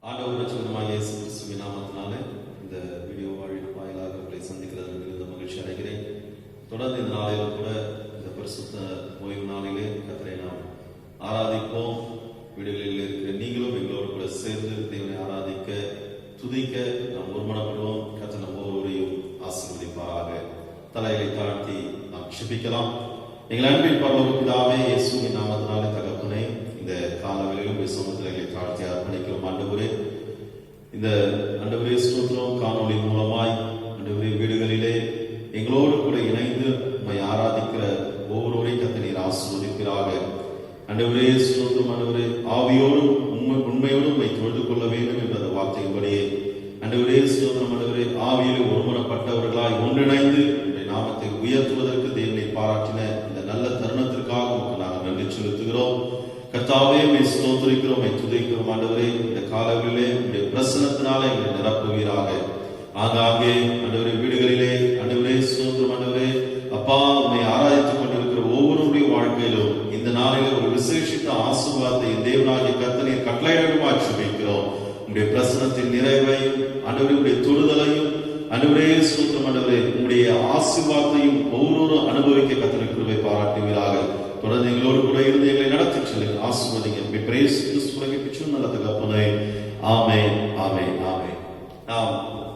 ஆண்டவர் ரட்சகருமாகிய இயேசு கிறிஸ்துவின் நாமத்தினாலே இந்த வீடியோ வாயிலாக உங்களை சந்திக்கிறதில் மிகுந்த மகிழ்ச்சி அடைகிறேன். தொடர்ந்து இந்த நாளிலும் கூட இந்த பரிசுத்த ஓய்வு நாளிலே கர்த்தரை நாம் ஆராதிப்போம். வீடுகளில் இருக்கிற நீங்களும் எங்களோடு கூட சேர்ந்து தேவனை ஆராதிக்க துதிக்க நாம் ஒருமனப்படுவோம். கர்த்தர் நம் ஒவ்வொருவரையும் ஆசீர்வதிப்பாராக. தலையை தாழ்த்தி நாம் ஜெபிக்கலாம். எங்கள் அன்பின் பரலோக பிதாவே, இயேசுவின் நாமத்தினாலே தகப்பனே, இந்த காலவெளியிலும் விசுவாசத்திலே தாழ்த்தி அர்ப்பணிக்கிறோம். ஆண்டவரே, இந்த ஆண்டவரே ஸ்தோத்திரம் காணொளி மூலமாய் ஆண்டவரே வீடுகளிலே எங்களோடு கூட இணைந்து உம்மை ஆராதிக்கிற ஒவ்வொருவரையும் கர்த்தர் நீர் ஆசீர்வதிப்பீராக. ஆண்டவரே ஸ்தோத்திரம், ஆண்டவரே ஆவியோடும் உண்மையோடும் உம்மை தொழுது கொள்ள வேண்டும் என்ற அந்த வார்த்தையின்படியே ஆண்டவரே ஸ்தோத்திரம், ஆண்டவரே ஆவியில் ஒருமனப்பட்டவர்களாய் ஒன்றிணைந்து உம்முடைய நாமத்தை உயர்த்துவதற்கு தேவனை பாராட்டின இந்த நல்ல தருணத்திற்காக உங்களுக்கு நாங்கள் நன்றி செலுத்துகிறோம். கர்த்தாவே, உம்மை ஸ்தோத்திரிக்கிறோம், உம்மை துதிக்கிறோம். ஆண்டவரே, இந்த காலங்களிலே உம்முடைய பிரசன்னத்தினாலே எங்களை நிரப்புவீராக. ஆங்காங்கே ஆண்டவரே வீடுகளிலே ஆண்டவரே ஸ்தோத்திரம், ஆண்டவரே அப்பா உம்மை ஆராதித்துக் கொண்டிருக்கிற ஒவ்வொருடைய வாழ்க்கையிலும் இந்த நாளிலே ஒரு விசேஷித்த ஆசீர்வாதத்தை தேவனாகிய கர்த்தர் நீர் கட்டளையிடுமாறு ஜெபிக்கிறோம். உம்முடைய பிரசன்னத்தின் நிறைவையும் ஆண்டவரே உம்முடைய தொடுதலையும் ஆண்டவரே ஸ்தோத்திரம், ஆண்டவரே உம்முடைய ஆசீர்வாதத்தையும் ஒவ்வொருவரும் அனுபவிக்க கர்த்தர் கிருபை பாராட்டுவீராக. தொடர்ந்து எங்களோடு கூட இருந்து எங்களை நடத்தி செல்லுங்க, ஆசீர்வதிங்க. நல்ல தகப்பனே, ஆமென், ஆமென், ஆமென். நாம்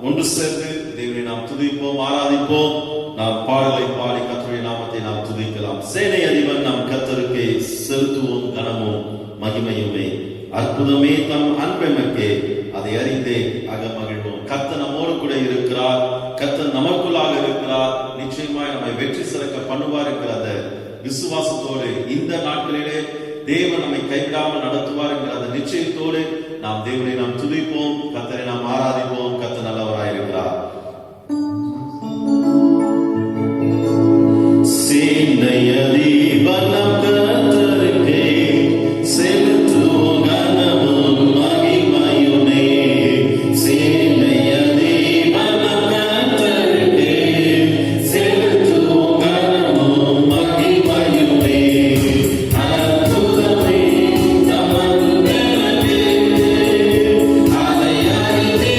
ஒன்று சேர்ந்து தேவனை நாம் துதிப்போம், ஆராதிப்போம். நாம் பாடலை பாடி கர்த்தருடைய நாமத்தை நாம் துதிக்கலாம். சேனை அதிபன் நம் கர்த்தருக்கே செலுத்துவோம் கனமும் மகிமையுமே. அற்புதமே தம் அன்பெமக்கே, அதை அறிந்தே அகமகிழ்வோம். கர்த்தர் நம்மோடு கூட இருக்கிறார், கர்த்தர் நமக்குள்ளாக இருக்கிறார். நிச்சயமாய் நம்மை வெற்றி சிறக்க பண்ணுவார் என்கிற அந்த விசுவாசத்தோடு இந்த நாட்களிலே தேவன் நம்மை கைவிடாமல் நடத்துவார் என்கிற அந்த நிச்சயத்தோடு நாம் தேவனை நாம் துதிப்போம், கர்த்தரை நாம் ஆராதிப்போம். கர்த்தர் நல்லவராயிருக்கிறார். சேனையதிபன் நம் கர்த்தருக்கே செலுத்துவோம் கனமும் மகிமையுமே. சேனையதிபன் நம் கர்த்தருக்கே செலுத்துவோம் கனமும் மகிமையுமே. அற்புதமே தம் அன்பெமக்கே, அதை அறிந்தே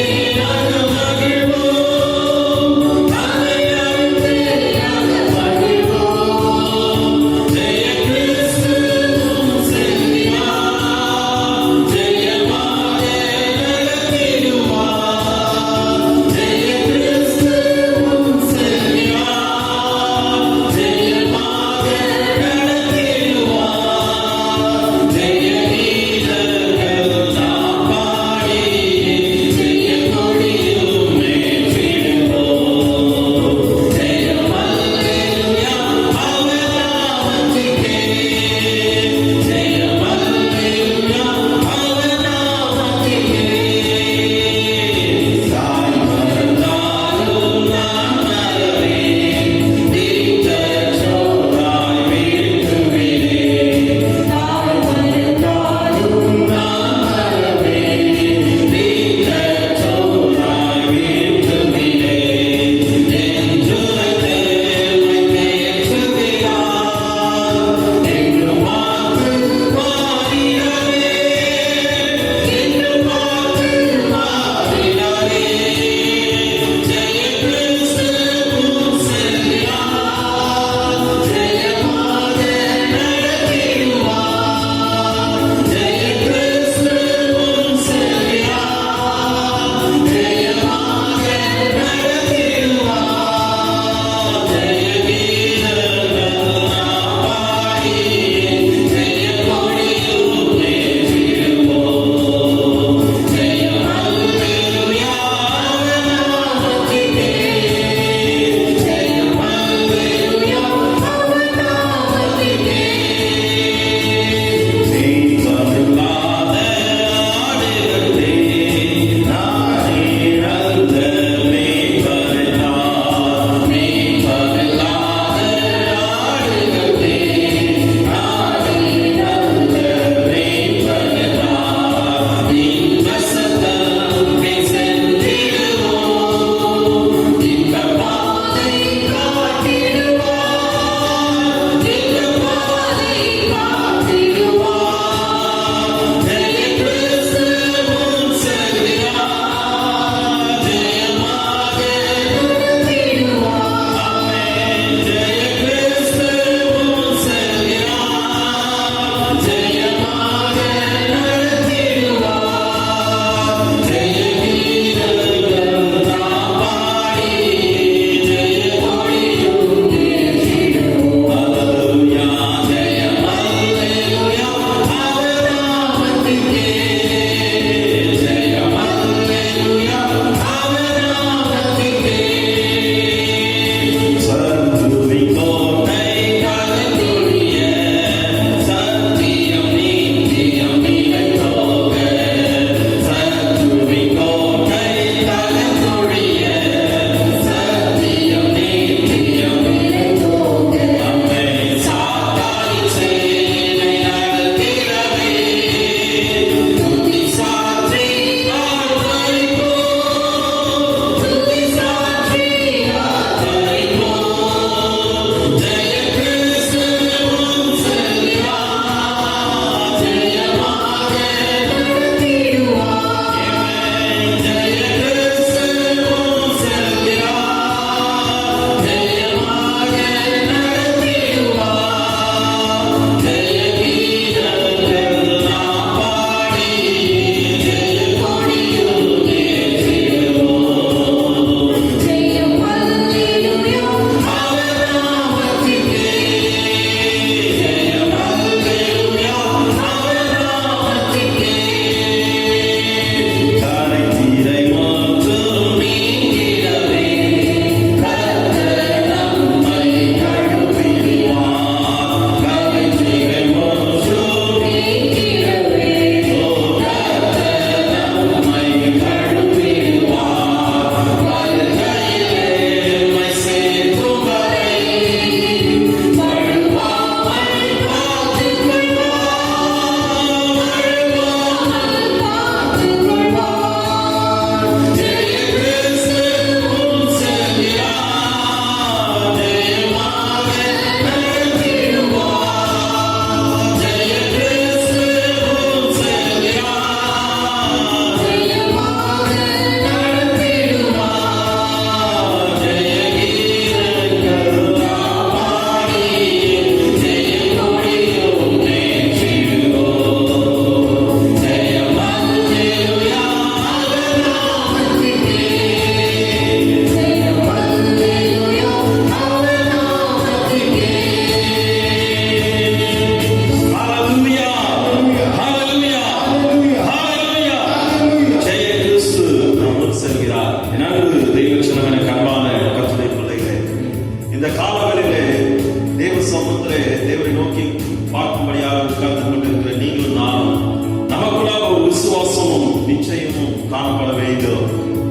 காணப்பட வேண்டும்.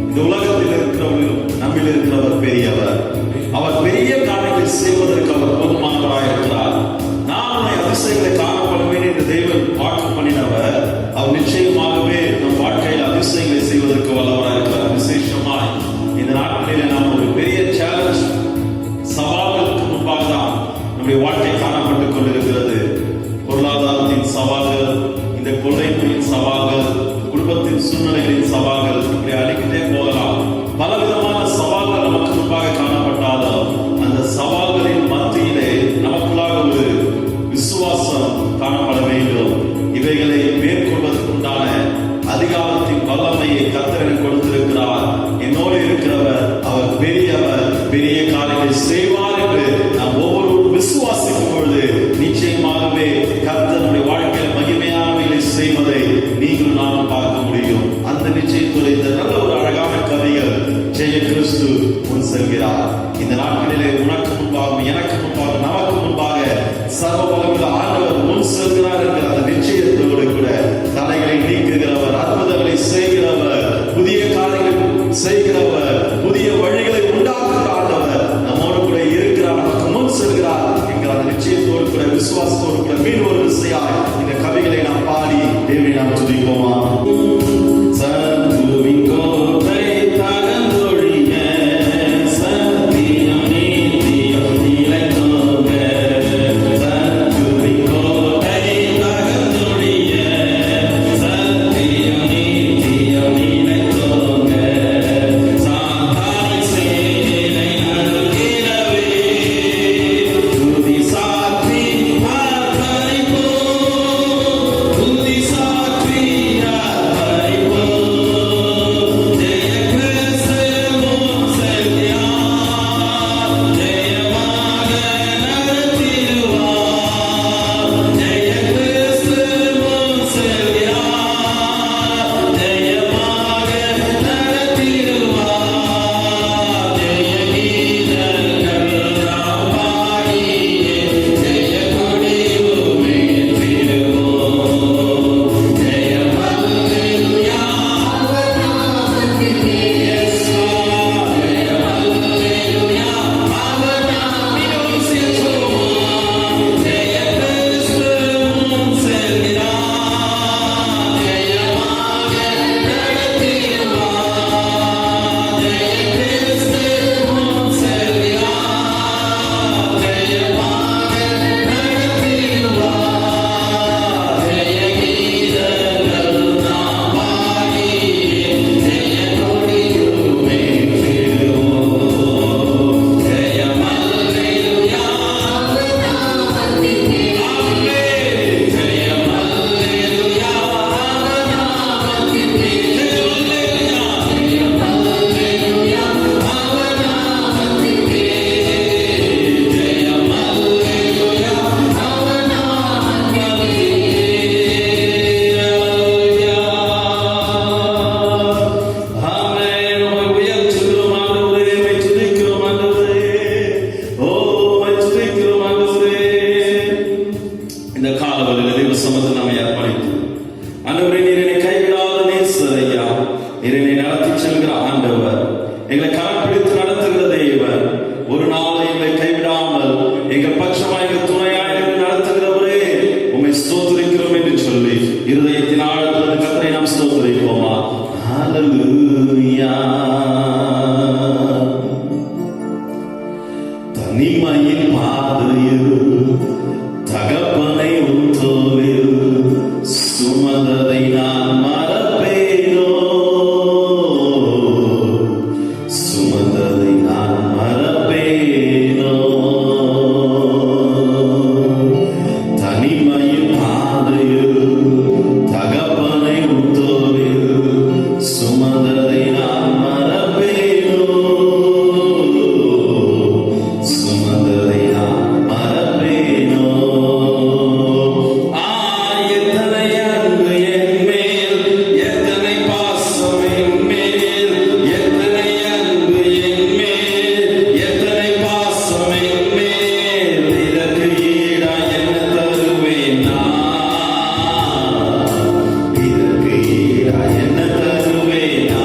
இந்த உலகத்தில் இருக்கிறவர்களும் நம்மில் இருக்கிறவர் பெரியவர். அவர் பெரிய காரியங்களை செய்வதற்கு அவர் போதுமானவராக இருக்கிறார். நான் உன்னை அதிசயங்களை காணப்படுவேன் என்று தேவன் வாக்கு பண்ணினவர். அவர் நிச்சயமாகவே நம் வாழ்க்கையில் அதிசயங்களை செய்வதற்கு வல்லவராக இருக்கிறார். விசேஷமாய் இந்த நாட்களிலே நாம் ஒரு பெரிய சேலஞ்ச், சவால்களுக்கு முன்பாக தான் நம்முடைய வாழ்க்கை காணப்பட்டுக் கொண்டிருக்கிறது. பொருளாதாரத்தின் சவால்கள், இந்த கொள்ளையின் சவால்கள், குடும்பத்தின் சூழ்நிலைகளின் சவால்கள், இப்படி அடிக்கிட்டே போகலாம். பலவிதமான சவால்கள் நமக்கு முன்பாக காணப்பட்டாலும் அந்த சவால்களின் மத்தியிலே நமக்குள்ளாக ஒரு விசுவாசம் காணப்பட வேண்டும். இவைகளை மேற்கொள்வதற்குண்டான அதிகாரத்தின் வல்லமையை கர்த்தர் எனக்கு கொடுத்திருக்கிறார். என்னோடு இருக்கிறவர் அவர் பெரியவர், பெரிய காரியங்களை செய்வார் என்று நாம் ஒவ்வொருவரும் விசுவாசிக்கும் பொழுது நிச்சயமாகவே கர்த்தருடைய வாழ்க்கையில் மகிமையானவைகளை செய்வதை நீங்களும் நானும் பார்க்க முடியும். அந்த நிச்சயத்துறை இந்த நல்ல ஒரு அழகான கதைகள் ஜெய கிறிஸ்து முன் செல்கிறார். இந்த நாட்களிலே உனக்கு முன்பாக, எனக்கு முன்பாக, நமக்கு முன்பாக சர்வ வல்லமையுள்ள ஆண்டவர் முன் செல்கிறார் என்கிற அந்த நிச்சயத்தோடு கூட தடைகளை நீக்குகிறவர், அற்புதங்களை செய்கிறவர், புதிய காரியங்களை செய்கிறவர், புதிய வழிகளை உண்டாக்குகிற ஆண்டவர் நம்மோடு கூட இருக்கிறார், நமக்கு முன் செல்கிறார் என்கிற அந்த நிச்சயத்தோடு கூட விசுவாசத்தோடு கூட மீன் ஒரு விசையாய் இந்த கவிகளை நாம் பாடி தேவனை நாம் துதிப்போமா. தனிமையின் பாதையில் தகப்பனை உத்தோவில் சுமந்ததை நான் மறப்பேனோ, சுமந்ததை நான் மறப்பேனோ. தனிமையின் பாதையில் தகப்பனை உத்தோவில் சுமந்ததை நான் மறப்பேனோ, சுமந்ததை நான் மறப்பேனோ. எத்தனை அன்பு என் மேல், எத்தனை பாசம் என் மேல், எத்தனை அன்பு என் மேல், எத்தனை பாசம் என் மேல். இதற்கு ஈடா என்ன தருவேன் நான், இதற்கு ஈடா என்ன தருவேன் நான்.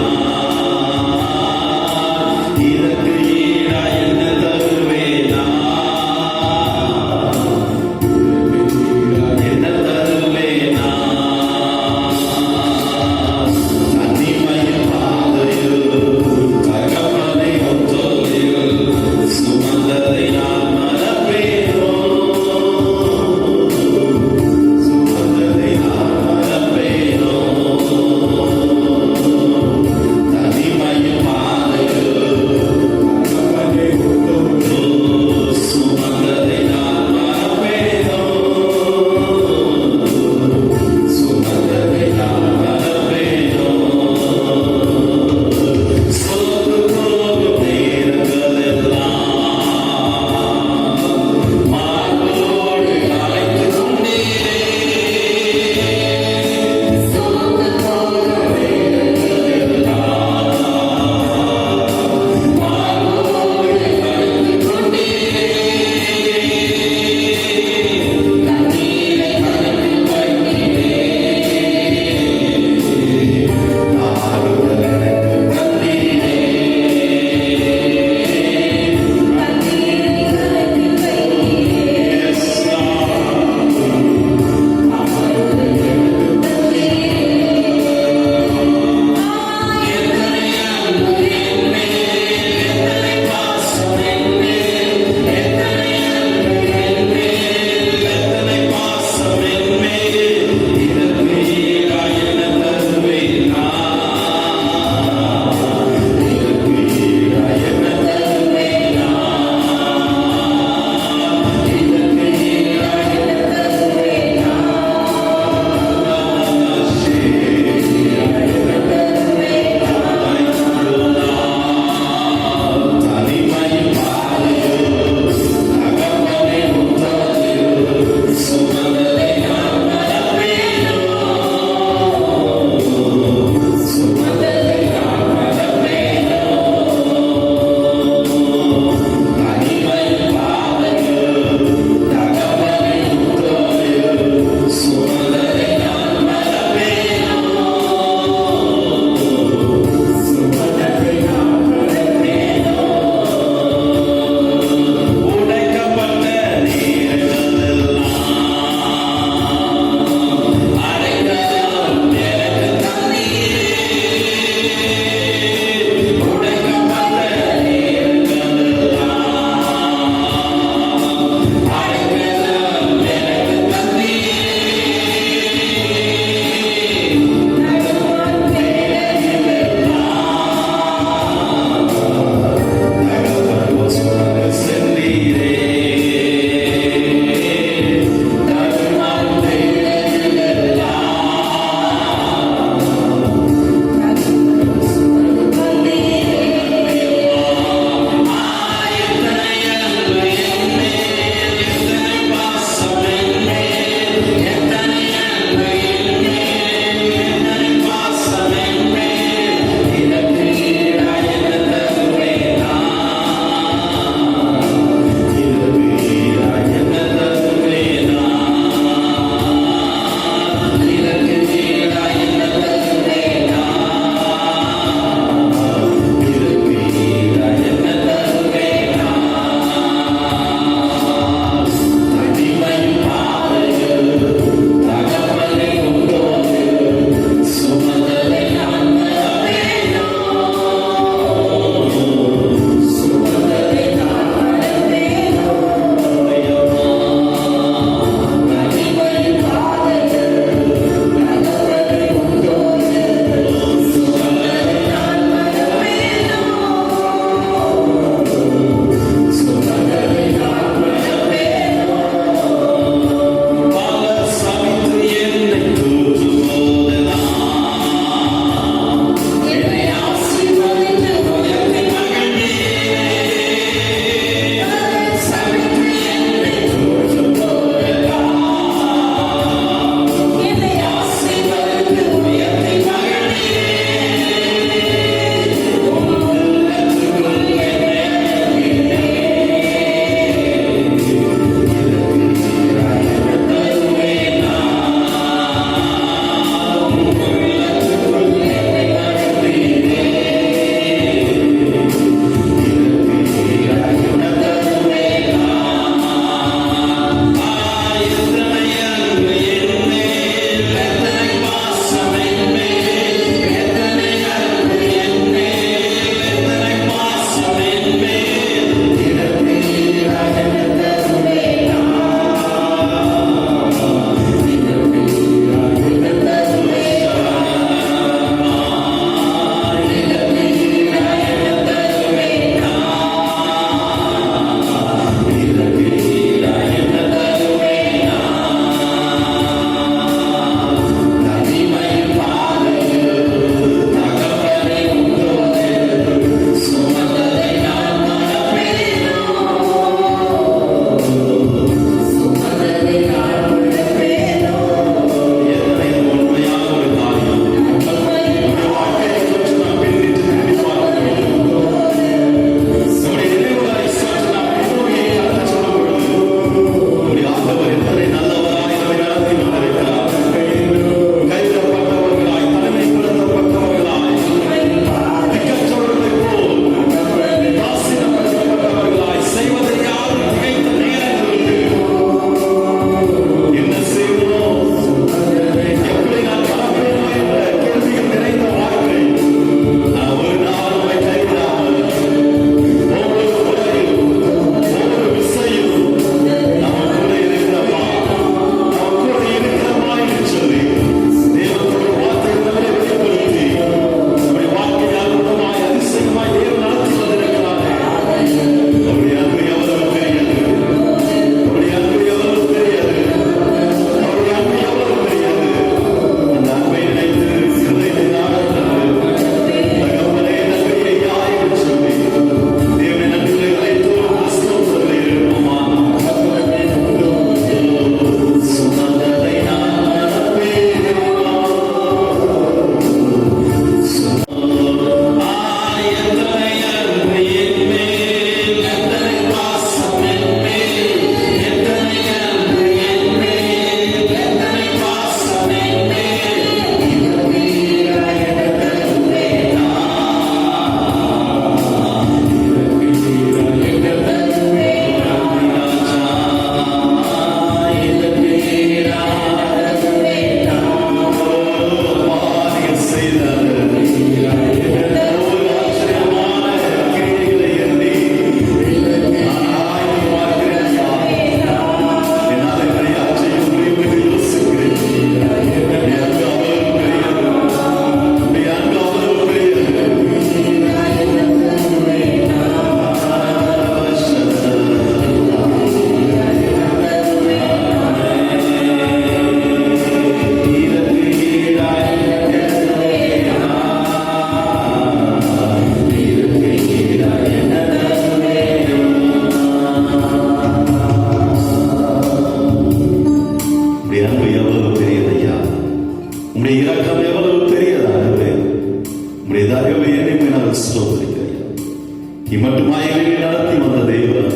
இம்மட்டுமாய் எங்களை நடத்தி வந்த தேவன்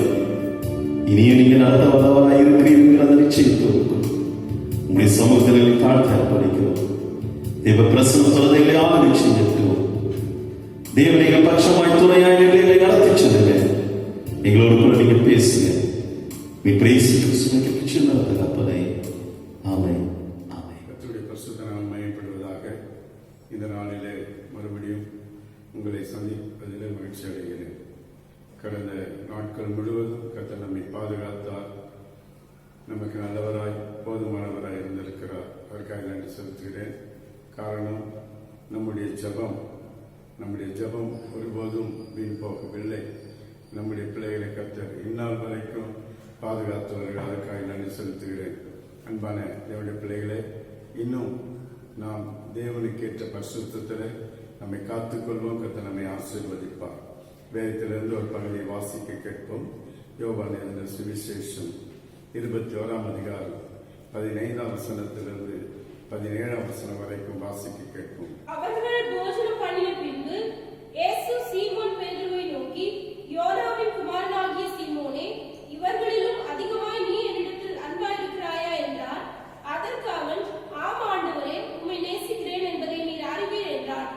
இனியும் நீங்க நடத்த வல்லவராய் இருக்கிறீர்கள் அதை நிச்சயித்தோம். உங்களுடைய சமூகத்தில் தாழ்த்தி அர்ப்பணிக்கிறோம். தேவ பிரசன்னத்தோடு எங்களை ஆதரவு செய்கிறோம். தேவனை பட்சமாய் துணையாய் எங்களை நடத்தி செல்லுங்க. எங்களோடு கூட நீங்க பேசுங்க. We praise you கிறிஸ்துவின் பிச்சையான தகப்பனே. ஆமென். ஆமென். கர்த்தருடைய பரிசுத்த நாமம் மகிமைப்படுவதாக. இந்த நாளிலே மறுபடியும் உங்களை சந்திப்பதில் மகிழ்ச்சி அடைகிறேன். கடந்த நாட்கள் முழுவதும் கர்த்தர் நம்மை பாதுகாத்தார். நமக்கு நல்லவராய் போதுமானவராய் இருந்திருக்கிறார். அவருக்காக நன்றி செலுத்துகிறேன். காரணம், நம்முடைய ஜெபம் ஒருபோதும் வீண் போகவில்லை. நம்முடைய பிள்ளைகளை கர்த்தர் இந்நாள் வரைக்கும் பாதுகாத்தவர்கள். அதற்காக நன்றி செலுத்துகிறேன். அன்பான தேவனுடைய பிள்ளைகளே, இன்னும் நாம் தேவனுக்கு ஏற்ற பரிசுத்தத்தில் நம்மை காத்துக்கொள்வோம். கர்த்தர் நம்மை ஆசீர்வதிப்பார். வேதத்திலிருந்து ஒரு பகுதியை வாசிக்க கேட்போம். யோவான் எழுதின சுவிசேஷம் 21ஆம் அதிகாரம் 15ஆம் வசனத்திலிருந்து 17ஆம் வசனம் வரைக்கும் வாசிக்க கேட்போம். அவர்கள் போஜனம் பண்ணின பின்பு இயேசு சீமோன் பேதுருவை நோக்கி, யோனாவின் குமாரனாகிய சீமோனே, இவர்களிலும் அதிகமாய் நீ என்னிடத்தில் அன்பாயிருக்கிறாயா என்றார். அதற்கு அவன், ஆம் ஆண்டவரே, உம்மை நேசிக்கிறேன் என்பதை நீர் அறிவீர் என்றார்.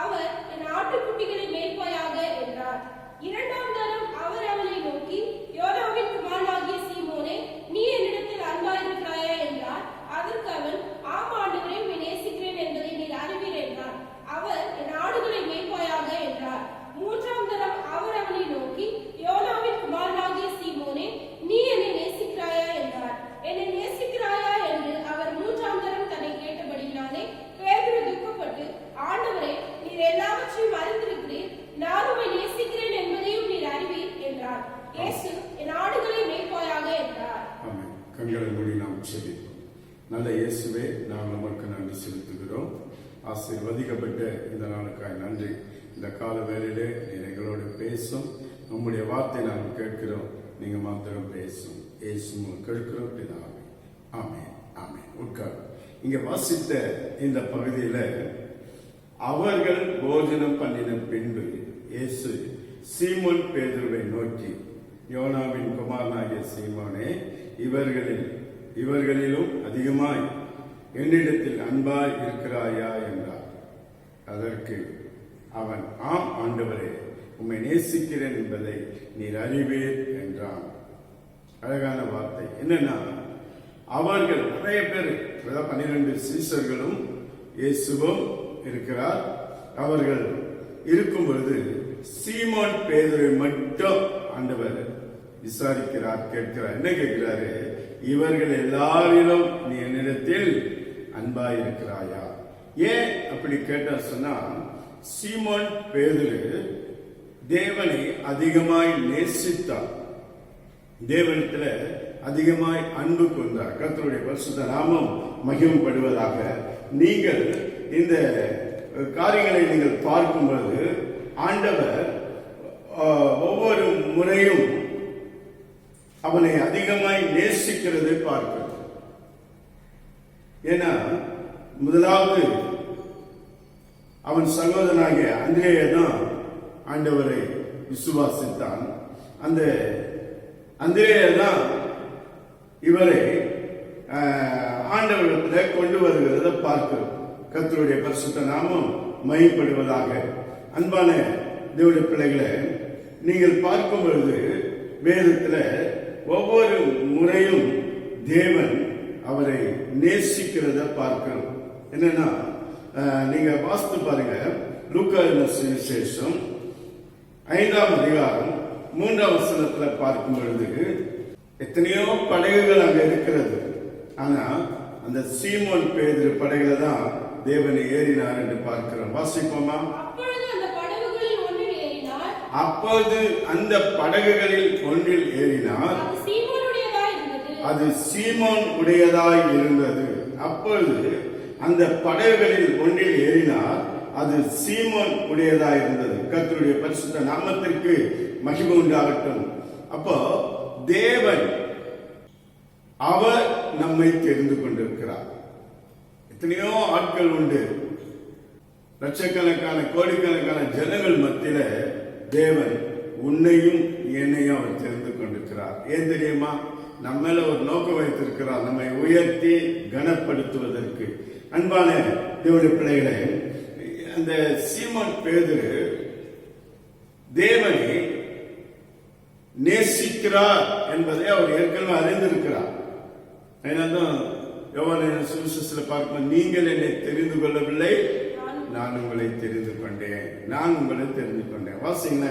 அவர், என் ஆட்டுக்குட்டிகளை மேய்ப்பாயாக என்றார். இரண்டாம் தரம் அவர் அவனை நோக்கி, யோனாவின் குமாரனாகிய சீமோனே, நீ என்னிடத்தில் அன்பாயிருக்கிறாயா என்றார். அதற்கு அவன், ஆம் ஆண்டவரே, உம்மை நேசிக்கிறேன் என்பதை நீர் அறிவீர் என்றார். அவர், என் ஆடுகளை மேய்ப்பாயாக என்றார். மூன்றாம் தரம் அவர் அவனை நோக்கி, யோனாவின் குமாரனாகிய சீமோனே, நீ என்னை நேசிக்கிறாயா என்றார். என்னை நேசிக்கிறாயா என்று அவர் மூன்றாம் தரம் தன்னை கேட்டபடியினாலே பேதுரு துக்கப்பட்டு, ஆண்டவரே, நீர் எல்லாவற்றையும் அறிந்திருக்கிறீர், நான் உம்மை நேசிக்கிறேன் என்பதையும் நீர் அறிவீர் என்றார். இயேசு, என் ஆடுகளை மேய்ப்பாயாக என்றார். ஆமென். கண்களை மூடி நாம் செபிப்போம். நல்ல இயேசுவே, நாம் நமக்கு நன்றி செலுத்துகிறோம். ஆசீர்வதிக்கப்பட்ட இந்த நாளுக்காய் நன்றி. இந்த கால வேளையிலே நீர் எங்களோடு பேசும். நம்முடைய வார்த்தை நாம் கேட்கிறோம். நீங்க மாத்திரம் பேசும். இயேசு கேட்கிறோம் பிதாவே. ஆமென். ஆமென். உட்கார். இங்க வாசித்த இந்த பகுதியில அவர்கள் போஜனம் பண்ணின பின்பு இயேசு சீமோன் பேதுருவை நோக்கி, யோனாவின் குமாரனாகிய சீமோனே, இவர்களிலும் அதிகமாய் என்னிடத்தில் அன்பாய் இருக்கிறாயா என்றார். அதற்கு அவன், ஆம் ஆண்டவரே, உம்மை நேசிக்கிறேன் என்பதை நீர் அறிவீர் என்றான். அழகான வார்த்தை. என்னன்னா, அவர்கள் நிறைய பேர், 12 சீசர்களும் இயேசுவும் இருக்கிறார். அவர்கள் இருக்கும் பொழுது சீமோன் பேதுருவை மட்டும் ஆண்டவர் விசாரிக்கிறார், கேட்கிறார். என்ன கேட்கிறாரு? இவர்கள் எல்லாரிலும் நீ என்னிடத்தில் அன்பாயிருக்கிறாயா? ஏன் அப்படி கேட்டா சொன்னா, சீமோன் பேதுரு தேவனை அதிகமாய் நேசித்தார். தேவனிடத்துல அதிகமாய் அன்பு கொண்டார். கர்த்தருடைய பரிசுத்த நாமம் மகிமைப்படுவதாக. நீங்கள் இந்த காரியங்களை நீங்கள் பார்க்கும்போது ஆண்டவர் ஒவ்வொரு முறையும் அவனை அதிகமாய் நேசிக்கிறதை பார்க்கிறோம். ஏன்னா, முதலாவது அவன் சகோதரனாகிய அந்திரேயா தான் ஆண்டவரை விசுவாசித்தான். அந்த அந்திரேயா தான் இவரை ஆண்டவரிடத்தில் கொண்டு வருகிறத பார்க்கிறோம். கர்த்தருடைய பரிசுத்த நாமம் மகிமைப்படுவதாக. அன்பான தேவனுடைய பிள்ளைகளை, நீங்கள் பார்க்கும் பொழுது வேதத்துல ஒவ்வொரு முறையும் தேவன் அவரை நேசிக்கிறத பார்க்கிறோம். என்னன்னா, நீங்க வாசித்து பாருங்க. லூக்கா சுவிசேஷம் 5ஆம் அதிகாரம் 3ஆம் வசனத்துல பார்க்கும் பொழுது எத்தனையோ படகுகள் அங்க இருக்கிறது. ஆனா அந்த சீமோன் பேதுரு படகுல தான் தேவனை ஏறினார் என்று பார்க்கிறோம். வாசிப்போமா? அப்பொழுது அந்த படகுகளில் ஒன்றில் ஏறினார். அது சீமோன் உடையதாய் இருந்தது. அப்பொழுது அந்த படகுகளில் ஒன்றில் ஏறினார். அது சீமோன் உடையதாய் இருந்தது. கர்த்தருடைய பரிசுத்த நாமத்திற்கு மகிமை உண்டாகட்டும். அப்போ தேவன் அவர் நம்மை தெரிந்து கொண்டிருக்கிறார். எத்தனையோ ஆட்கள் உண்டு. லட்சக்கணக்கான கோடிக்கணக்கான ஜனங்கள் மத்தியில தேவன் உன்னையும் என்னையும் அவர் தெரிந்து கொண்டிருக்கிறார். ஏன் தெரியுமா? நம்ம மேல ஒரு நோக்கம் வைத்திருக்கிறார், நம்மை உயர்த்தி கனப்படுத்துவதற்கு. அன்பான தேவனுடைய பிள்ளைகளே, அந்த சீமோன் பேதுரு தேவனை நேசிக்கிறார் என்பதை அவர் ஏற்கனவே அறிந்திருக்கிறார். அதனால்தான் யோவான் சுவிசேஷத்தில் பார்க்கும், நீங்கள் என்னை தெரிந்து கொள்ளவில்லை, நான் உங்களை தெரிந்து கொண்டேன், நான் உங்களை தெரிந்து கொண்டேன். வாசிங்க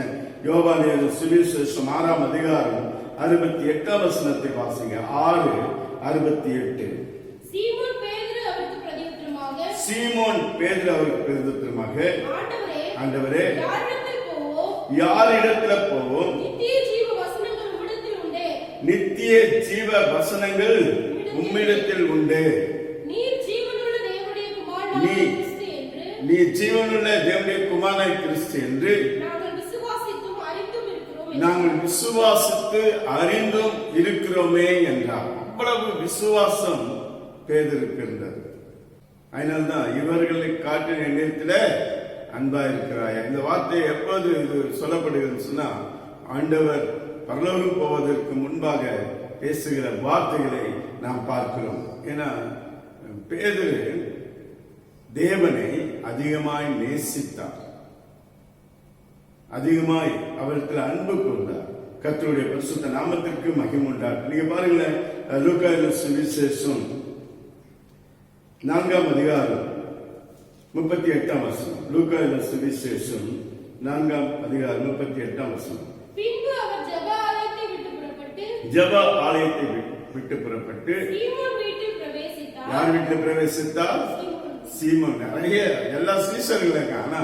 யோவான் சுவிசேஷம் 6ஆம் அதிகாரம் 68 வசனத்தை வாசிங்க. 6:68. சீமோன் பேதுரு அவருக்கு பிரதியுத்தரமாக, ஆண்டவரே, யாரிடத்துல போவோம்? நித்திய ஜீவ வசனங்கள் உம்மிடத்தில் உண்டு. நீ ஜீவனுள்ள தேவனுடைய குமாரனாய் கிறிஸ்து என்று நாங்கள் விசுவாசித்து அறிந்தும் இருக்கிறோமே என்றார். அவ்வளவு விசுவாசம் பேதுருக்கு இருந்தது. அதனால்தான் இவர்களை காட்டின எண்ணத்துல அன்பா இருக்கிறாயா. இந்த வார்த்தை எப்போது இது சொல்லப்படுகிறது சொன்னா, ஆண்டவர் பரலோகம் போவதற்கு முன்பாக பேசுகிற வார்த்தைகளை நாம் பார்க்கிறோம். ஏன்னா பேதுரு தேவனை அதிகமாய் நேசித்தார், அதிகமாய் அவரிடத்தில் அன்பு கொண்டார். கர்த்தருடைய பரிசுத்த நாமத்திற்கு மகிமை உண்டார். நீங்க பாருங்களேன், லூக்கா சுவிசேஷம் 4ஆம் அதிகாரம் 38ஆம் வசனம். லூக்கா சுவிசேஷம் 4ஆம் அதிகாரம் 38ஆம் வசனம். பின்பு அவர் ஜெப ஆலயத்தை விட்டு புறப்பட்டு சீமோன் வீட்டில் பிரவேசித்தார். யார் வீட்டில் பிரவேசித்தார்? சீமோன். நிறைய எல்லா சீசர்களும், ஆனா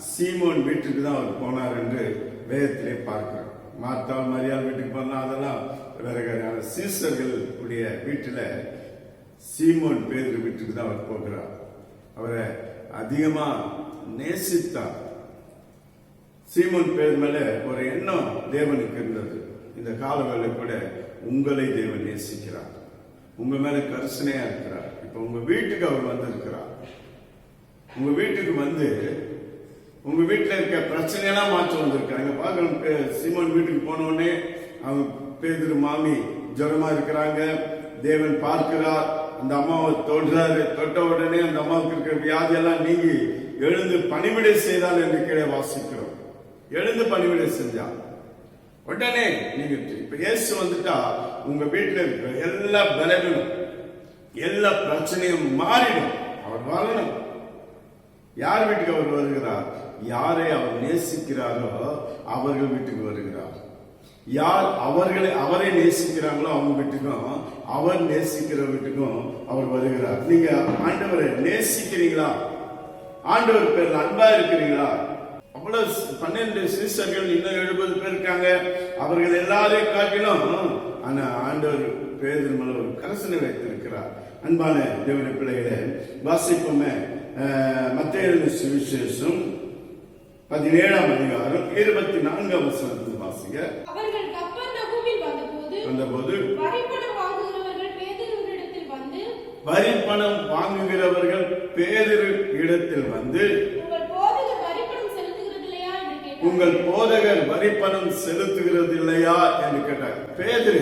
சீமோன் வீட்டுக்கு தான் அவர் போனார் என்று வேதத்திலே பார்க்கிறோம். மார்த்தாள் மரியாள் வீட்டுக்கு போனா அதெல்லாம் வேற வேற. சீசர்கள் உடைய வீட்டுல சீமோன் பேதுரு வீட்டுக்கு தான் அவர் போகிறார். அவரை அதிகமா நேசித்தார். சீமோன் பேதுரு மேல ஒரு எண்ணம் தேவனுக்கு இருந்தது. இந்த காலவேளை கூட உங்களை தேவன் நேசிக்கிறார், உங்க மேல கரிசனையா இருக்கிறார். இப்ப உங்க வீட்டுக்கு அவர் வந்திருக்கிறார். உங்க வீட்டுக்கு வந்து உங்க வீட்டுல இருக்க பிரச்சனையெல்லாம் மாற்ற வந்திருக்காங்க. பார்க்கணும், சீமோன் வீட்டுக்கு போன உடனே அவங்க பேதுரு மாமி ஜுரமா இருக்கிறாங்க. தேவன் பார்க்கிறார், அந்த அம்மாவை தொடுறாரு. தொட்ட உடனே அந்த அம்மாவுக்கு இருக்கிற வியாதியெல்லாம் நீங்கி எழுந்து பணிவிடை செய்தால் என்று கீழே வாசிக்கிறோம். எழுந்து பணிவிடை செஞ்சா உடனே நீங்க இப்ப இயேசு வந்துட்டா உங்க வீட்டுல இருக்கிற எல்லா பலவீனம், எல்லா பிரச்சனையும் மாறிடும். அவர் வரணும். யார் வீட்டுக்கு அவர் வருகிறார்? யாரை அவர் நேசிக்கிறாரோ அவர்கள் வீட்டுக்கு வருகிறார். யார் அவரை நேசிக்கிறாங்களோ அவங்க வீட்டுக்கும், அவர் நேசிக்கிற வீட்டுக்கும் அவர் வருகிறார். நீங்க ஆண்டவரை நேசிக்கிறீங்களா? ஆண்டவர் பேர்ல அன்பா இருக்கிறீங்களா? அவ்வளவு 12 சீசர்கள், இன்னும் 70 பேர் இருக்காங்க. அவர்கள் எல்லாரையும் காட்டிலும் ஆனா ஆண்டவர் பேதுரு மேல ஒரு கரிசனை வைத்திருக்கிறார். அன்பான தேவனுடைய பிள்ளைகளே, வாசிப்போமே மத்தேயு சுவிசேஷம் 17ஆம் அதிகாரம் 24ஆம் வசனத்தில் வாசிங்க. அவர்கள் கப்பர்நகூமில் வந்தபோது வரிப்பணம் வாங்குகிறவர்கள் பேதுரு இடத்தில் வந்து உங்கள் போதகர் வரிப்பணம் செலுத்துகிறது இல்லையா என்று கேட்டார். பேதுரு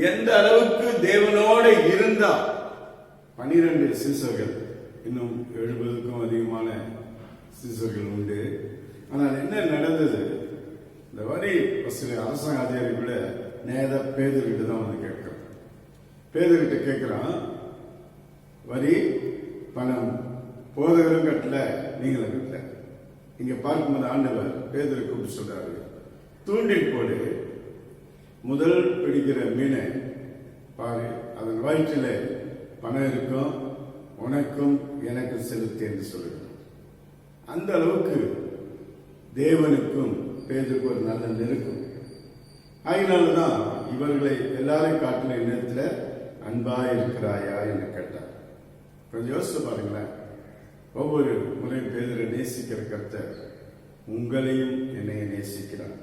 எந்த அளவுக்கு தேவனோடு இருந்தார். 12 சீசர்கள், இன்னும் 70க்கும் அதிகமான சீசர்கள் உண்டு. ஆனால் என்ன நடந்தது? இந்த வரி அரசாங்க அதிகாரிகள நேரா பேதுருக்கிட்ட தான் வந்து கேட்கிறான். பேதுருக்கிட்ட கேட்கிறான், வரி பணம் போதகரும் கட்டல, நீங்களும் கட்டல. இங்க பார்க்கும்போது ஆண்டவர் பேதுரு கூப்பிட்டு சொல்றாரு, தூண்டில் போடு, முதல் பிடிக்கிற மீனை பாரு, அதன் வயிற்றில பணம் இருக்கும், உனக்கும் எனக்கு செலுத்து என்று சொல்லுகிறார். அந்த அளவுக்கு தேவனுக்கும் பேதுருக்கு ஒரு நல்ல நெருக்கம். அதனாலதான் இவர்களை எல்லாரையும் காட்டின நேரத்தில் அன்பா இருக்கிறாயா என்று கேட்டார். கொஞ்சம் யோசிச்சு பாருங்களேன். ஒவ்வொரு முறையும் பேதுரை நேசிக்கிற கர்த்தர் உங்களையும் என்னையும் நேசிக்கிறார்.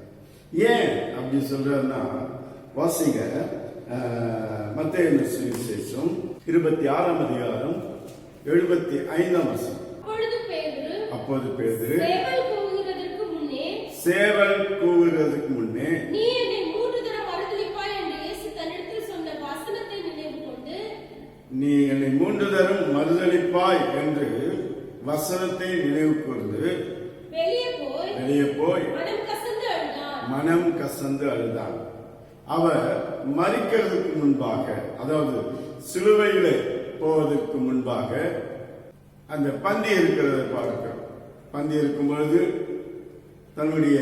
ஏன் அப்படி சொல்றாருன்னா, வாசிங்க மத்தேயு சுவிசேஷம் 26ஆம் அதிகாரம் 75ஆம் வசனம். அப்போது பேதுரு சேவல் கூவுறதுக்கு முன்னே நீ என்னை 3 தரம் மறுதலிப்பாய் என்று இயேசு தன்னிடத்தில் சொன்ன வசனத்தை நினைவு கொண்டு நீ என்னை 3 தரம் மறுதலிப்பாய் என்று வசனத்தை நினைவு கூர்ந்து வெளியே போய் மனம் கசந்து அழுதான். அவர் மரிக்கிறதுக்கு முன்பாக, அதாவது சிலுவையில போவதற்கு முன்பாக அந்த பந்தி இருக்கிறதை பார்க்கிறோம். பந்தி இருக்கும் பொழுது தன்னுடைய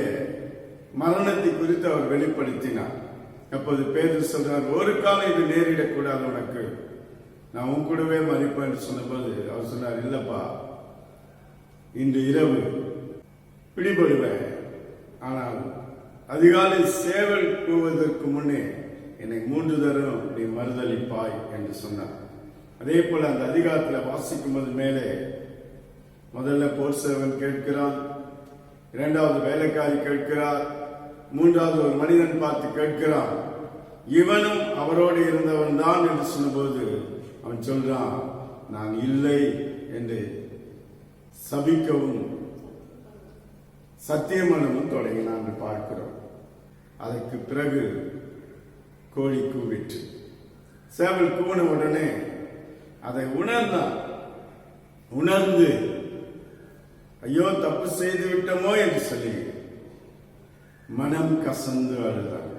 மரணத்தை குறித்து அவர் வெளிப்படுத்தினார். அப்போது பேதுரு சொல்றார், ஒரு காலம் இது நேரிடக்கூடாது உனக்கு, நான் உன் கூடவே மறிப்பேன் சொன்னபோது அவர் சொன்னார், இல்லப்பா, இன்று இரவு பிடிபடுவேன், ஆனால் அதிகாலை சேவல் கூவதற்கு முன்னே என்னை 3 தரம் நீ மறுதலிப்பாய் என்று சொன்னார். அதே போல அந்த அதிகாரத்தில் வாசிக்கும் போது மேலே முதல்ல போர் சேவன் கேட்கிறான், இரண்டாவது வேலைக்காரி கேட்கிறார், மூன்றாவது ஒரு மனிதன் பார்த்து கேட்கிறான், இவனும் அவரோடு இருந்தவன் தான் என்று சொன்னபோது அவன் சொல்றான், நான் இல்லை என்று சபிக்கவும் சத்தியமனமும் தொடங்கினான் பார்க்கிறோம். அதற்கு பிறகு கோழி கூவிட்டு சேவல் கூவின உடனே அதை உணர்ந்தான். உணர்ந்து ஐயோ தப்பு செய்து விட்டோமோ என்று சொல்லி மனம் கசந்து அழுதார்.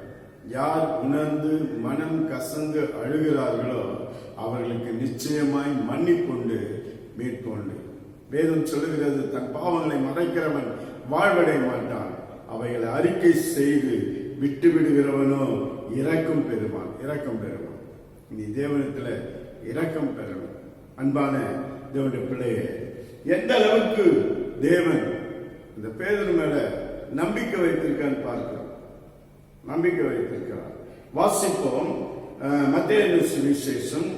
யார் உணர்ந்து மனம் கசந்து அழுகிறார்களோ அவர்களுக்கு நிச்சயமாய் மன்னிப்புண்டு, மீட்புண்டு. வேதம் சொல்லுகிறது, தன் பாவங்களை மறைக்கிறவன் வாழ்வடைய மாட்டான், அவைகளை அறிக்கை செய்து விட்டு விடுகிறவனோ இரக்கம் பெறுவான். இரக்கம் பெறுவான். நீ தேவனத்துல இரக்கம் பெறணும். அன்பான தேவனுடைய பிள்ளையே, எந்த அளவுக்கு தேவன் இந்த பேதுரு மேல நம்பிக்கை வைத்திருக்கான்னு பார்க்கிறோம். நம்பிக்கை வைத்திருக்கிறார். வாசிப்போம். மத்தேயு சுவிசேஷம்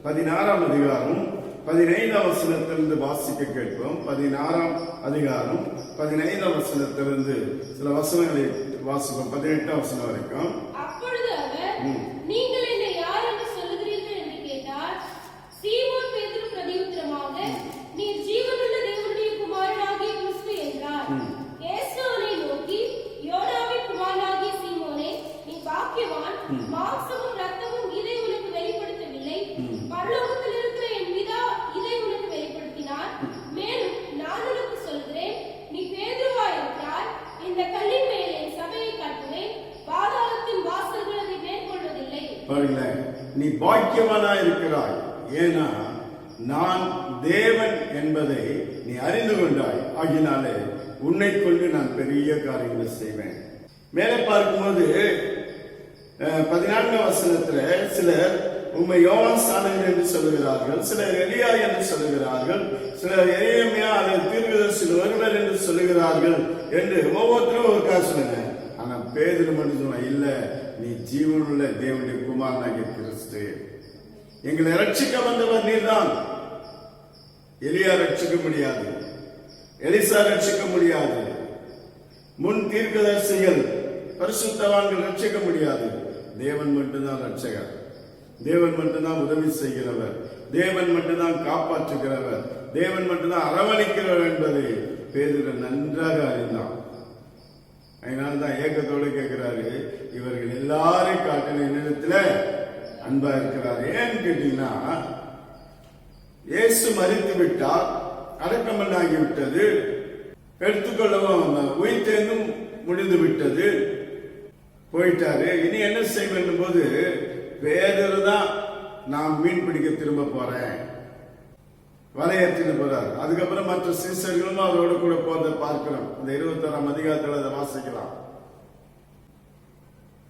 16ஆம் அதிகாரம் 15ஆம் வசனத்திலிருந்து வாசிக்க கேட்போம். 16ஆம் அதிகாரம் 15ஆம் வசனத்திலிருந்து சில வசனங்களை வாசிப்போம். 18ஆம் வசனம் வரைக்கும். அப்பொழுது அவர், நீங்கள் என்னை யார் என்று சொல்லுகிறீர்கள் என்று கேட்டார். சீமோன் பேதுரு பிரதியுத்தரமாக, நீர் ஜீவனுள்ள தேவனுடைய குமாரனாகிய கிறிஸ்து என்றார். இயேசு அவனை நோக்கி, யோனாவின் குமாரனாகிய சீமோனே, நீ பாக்கியவான், மாம்சமும் இரத்தமும் இதை உனக்கு வெளிப்படுத்தவில்லை, பரலோகத்தில் இருக்கிற என் பிதா இதை உனக்கு வெளிப்படுத்தினார். மேலும் நான் உனக்கு சொல்கிறேன், நீ பேதுருவாய் இருக்கிறாய், இந்த கல்லின் மேல் என் சபையை கட்டுவேன், பாதாளத்தின் வாசல்கள் அதை மேற்கொள்வதில்லை. பாருங்களேன், நீ பாக்கியவானா இருக்கிறாய், ஏன்னா நான் தேவன் என்பதை நீ அறிந்து கொண்டாய், ஆகினாலே உன்னை கொண்டு நான் பெரிய காரியங்களை செய்வேன். மேலே பார்க்கும்போது 14ஆம் வசனத்துல சிலர் உம்மை யோவான் ஸ்நானகர் என்று சொல்லுகிறார்கள், சிலர் எலியா என்று சொல்லுகிறார்கள், சிலர் எரேமியா அல்லது தீர்க்கதரிசியில் ஒருவர் என்று சொல்லுகிறார்கள் என்று ஒவ்வொருத்தரும் ஒரு காசு சொல்லுங்க. ஆனா பேதுரு மட்டும் சொன்ன, இல்ல, நீ ஜீவனுள்ள தேவனுடைய குமாரனாகிய கிறிஸ்து, எங்களை ரட்சிக்க வந்தவர் நீர்தான். எலியா ரட்சிக்க முடியாது, எலிசா ரட்சிக்க முடியாது, முன் தீர்க்கதரிசிகள் பரிசுத்தவான்கள் ரட்சிக்க முடியாது. தேவன் மட்டும்தான் ரட்சகர், தேவன் மட்டும்தான் உதவி செய்கிறவர், தேவன் மட்டும்தான் காப்பாற்றுகிறவர், தேவன் மட்டும்தான் அரவணைக்கிறவர் என்பதை பேதுரு நன்றாக அறிந்தான். அதனால்தான் ஏக்கத்தோடு கேட்கிறாரு, இவர்கள் எல்லாரையும் காட்டின என்னிடத்துல அன்பா இருக்கிறார். ஏன்னு கேட்டீங்கன்னா, இயேசு மரித்து விட்டார், அடக்கமண்ணாகிவிட்டது, எடுத்துக்கொள்ளவும் உயிர்த்தேர்ந்தும் முடிந்து விட்டது, போயிட்டாரு. இனி என்ன செய்வேன் போது பேதுரு தான் நான் மீன் பிடிக்க திரும்ப போறேன் வலையேற்றிட்டு போறார். அதுக்கப்புறம் மற்ற சீசர்களும் அவரோட கூட போறதை பார்க்கிறோம். இந்த 21ஆம் அதிகாரத்தில் அதை வாசிக்கலாம்.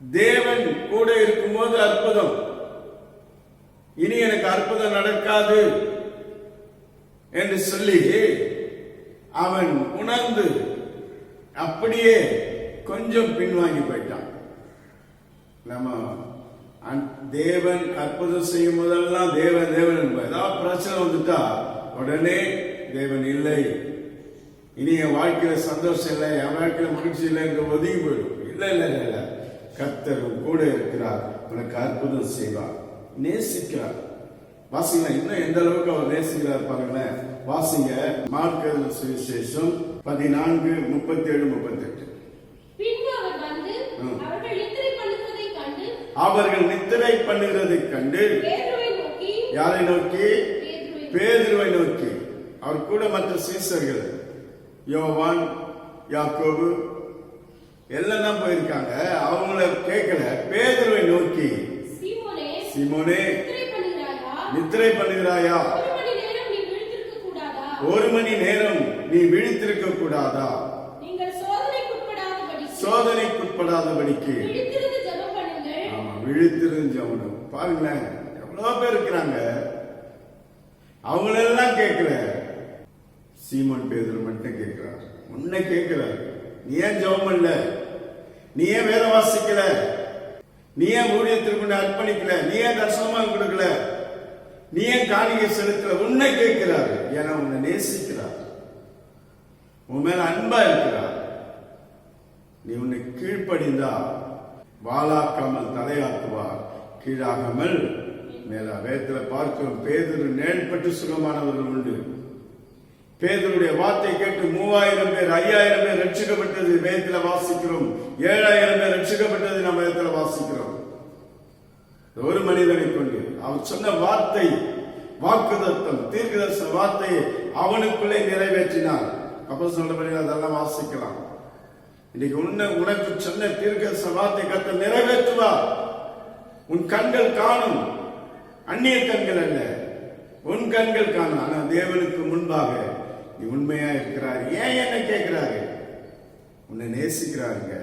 தேவன் கூட இருக்கும்போது அற்புதம், இனி எனக்கு அற்புதம் நடக்காது என்று சொல்லி அவன் உணர்ந்து அப்படியே கொஞ்சம் பின்வாங்கி போயிட்டான். நம்ம தேவன் அற்புதம் செய்யும் போதெல்லாம் தேவன் தேவன் என்பது, ஏதாவது பிரச்சனை வந்துட்டா உடனே தேவன் இல்லை, இனி என் வாழ்க்கையில சந்தோஷம் இல்லை, என் வாழ்க்கையில மகிழ்ச்சி இல்லை என்று ஒதுங்கி போயிடும். இல்லை இல்லை இல்லை, கர்த்தர் கூட இருக்கிறார், உனக்கு அற்புதம் செய்வார், நேசிக்கிறார். வாசிங்க, இன்னும் எந்த அளவுக்கு அவர் நேசிக்கிறார் பாருங்களேன். வாசிங்க, மார்க்கு சுவிசேஷம் 14:37-38. அவர்கள் நித்திரை பண்ணுகிறதை கண்டு பேதுருவை நோக்கி யாரை நோக்கி? பேதுருவை நோக்கி. அவர் கூட மற்ற சீசர்கள் யோவான், யாக்கோபு எல்லாம் தான் போயிருக்காங்க. அவங்கள கேட்கல. பேதுருவை நோக்கி, சீமோனே, சீமோனே, நித்திரை பண்ணுகிறாயா? நித்திரை பண்ணுகிறாயா? 1 மணி நேரம் நீ விழித்திருக்க கூடாதா? நீங்கள் சோதனைக்குட்படாதபடிக்கு விழித்திருந்து ஜெபம் பண்ணுங்கள். ஆமா, விழித்திருந்து ஜெபம். பாருங்களேன், எவ்வளவு பேர் இருக்கிறாங்க. அவங்களெல்லாம் கேட்கல. சீமோன் பேதுரு மட்டும் கேட்கிறார். உன்னை கேட்கிறார். நீ ஏன் ஜெபம் பண்ணல? நீ ஏன் வேத வாசிக்கல? நீ ஏன் ஊழியத்திற்கு அர்ப்பணிக்கல? நீ ஏன் தரிசனமாக கொடுக்கல? நீ ஏன் காணிக்கை செலுத்தல? உன்னை கேட்கிறார். ஏன்னா உன்னை நேசிக்கிறார், உன் மேல அன்பா இருக்கிறார். நீ உன்னை கீழ்ப்படிந்தா வாளாக்காமல் தலையாக்குவார், கீழாகாமல் மேலா. வேதத்துல பார்க்கிறோம், பேதுரு நேழ்பட்டு சுகமானவர்கள் உண்டு. பேதுருடைய வார்த்தை கேட்டு 3000 பேர் 5000 பேர் ரட்சிக்கப்பட்டது வேதத்துல வாசிக்கிறோம். 7000 பேர் ரட்சிக்கப்பட்டது நம்ம வேதத்துல வாசிக்கிறோம். ஒரு மனிதனை கொண்டு அவர் சொன்ன வார்த்தை, வாக்குதத்தம், தீர்க்கதரிசன வார்த்தையை அவனுக்குள்ளே நிறைவேற்றினார். அப்ப சொல்லபடி அதெல்லாம் வாசிக்கலாம். இன்னைக்கு உனக்கு சொன்ன தீர்க்கதரிசன வார்த்தை கர்த்தர் நிறைவேற்றுவார். உன் கண்கள் காணும், அந்நிய கண்கள் அல்ல, உன் கண்கள் காணும். ஆனா தேவனுக்கு முன்பாக நீ உண்மையா இருக்கிறார். ஏன் என்ன கேட்கிறாரு? உன்னை நேசிக்கிறாருங்க.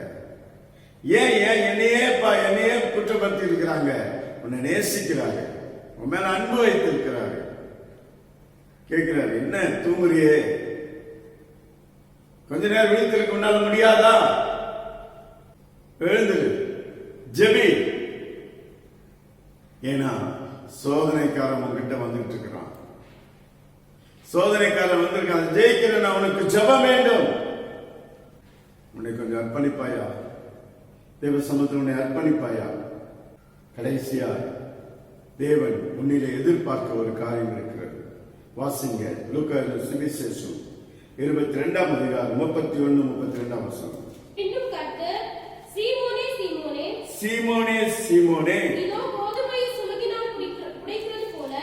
ஏன் என்னையே குற்றப்படுத்தி இருக்கிறாங்க? உன்னை நேசிக்கிறாங்க, உன் மேல அன்பு வைத்திருக்கிறாரு. கேட்கிறாரு, என்ன தூங்குறியே? கொஞ்ச நேரம் விழித்திருக்க உன்னால முடியாதா? எழுந்துரு, ஜெபி. ஏன்னா சோதனைக்காரன் உங்ககிட்ட வந்துட்டு இருக்கிறான். சோதனைக்காரன் வந்திருக்கான். ஜெயிக்கிறேன், அவனுக்கு ஜெபம் வேண்டும். உன்னை கொஞ்சம் அர்ப்பணிப்பாயா? தேவ சமூகத்தில் உன்னை அர்ப்பணிப்பாயா? கடைசியா தேவன் உன்னிலே எதிர்பார்க்க ஒரு காரியம் இருக்கிறது. வாசிங்க, லூக்கா சுவிசேஷம் 22ஆம் அதிகாரம் 31-32 வசனம். பின்னும் கர்த்தர், சீமோனே, சீமோனே, சீமோனே, சீமோனே, இதோ கோதுமையை சுலகினால் புடைக்கிறது போல,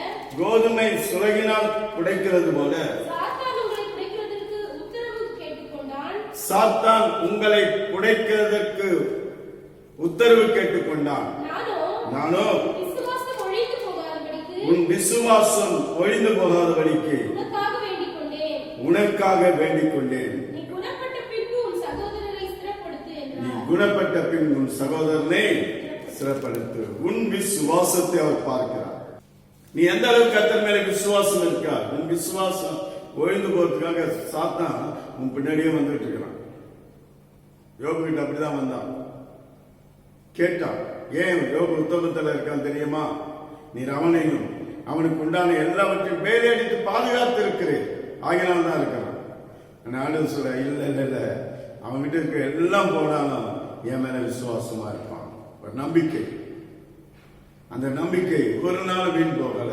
கோதுமை சுலகினால் புடைக்கிறது போல சாத்தான் உங்களை புடைக்கிறதற்கு உத்தரவு கேட்டுக்கொண்டான். சாத்தான் உங்களை புடைக்கிறதற்கு உத்தரவு கேட்டுக்கொண்டான். நானோ உன் விசுவாசம் ஒழிந்து போகாதபடிக்கு உனக்காக வேண்டிக் கொண்டேன். நீ குணப்பட்ட பின்பு உன் சகோதரரை சிறப்படுத்து என்றார். நீ குணப்பட்ட பின் உன் சகோதரனை சிறப்படுத்து. உன் விசுவாசத்தை அவர் பார்க்கிறார். நீ எந்த அளவுக்கு கர்த்தர் மேல விசுவாசம் இருக்கா? உன் விசுவாசம் ஒழிந்து போறதுக்காக சாத்தான் உன் பின்னாடியே வந்துட்டு இருக்கிறான். யோபு கிட்ட அப்படிதான் வந்தான். கேட்டான், ஏன் யோபு உத்தமத்தில் இருக்கான் தெரியுமா? நீர் அவனையும் அவனுக்கு உண்டான எல்லாவற்றையும் வேலையடித்து பாதுகாத்து இருக்கிறேன், ஆகினால் தான் இருக்கிறான். ஆண்டவர் சொல்ல, இல்ல அவன்கிட்ட இருக்க எல்லாம் போனாலும் என் மேல விசுவாசமா இருப்பான். ஒரு நம்பிக்கை. அந்த நம்பிக்கை ஒரு நாள் வீண் போகல.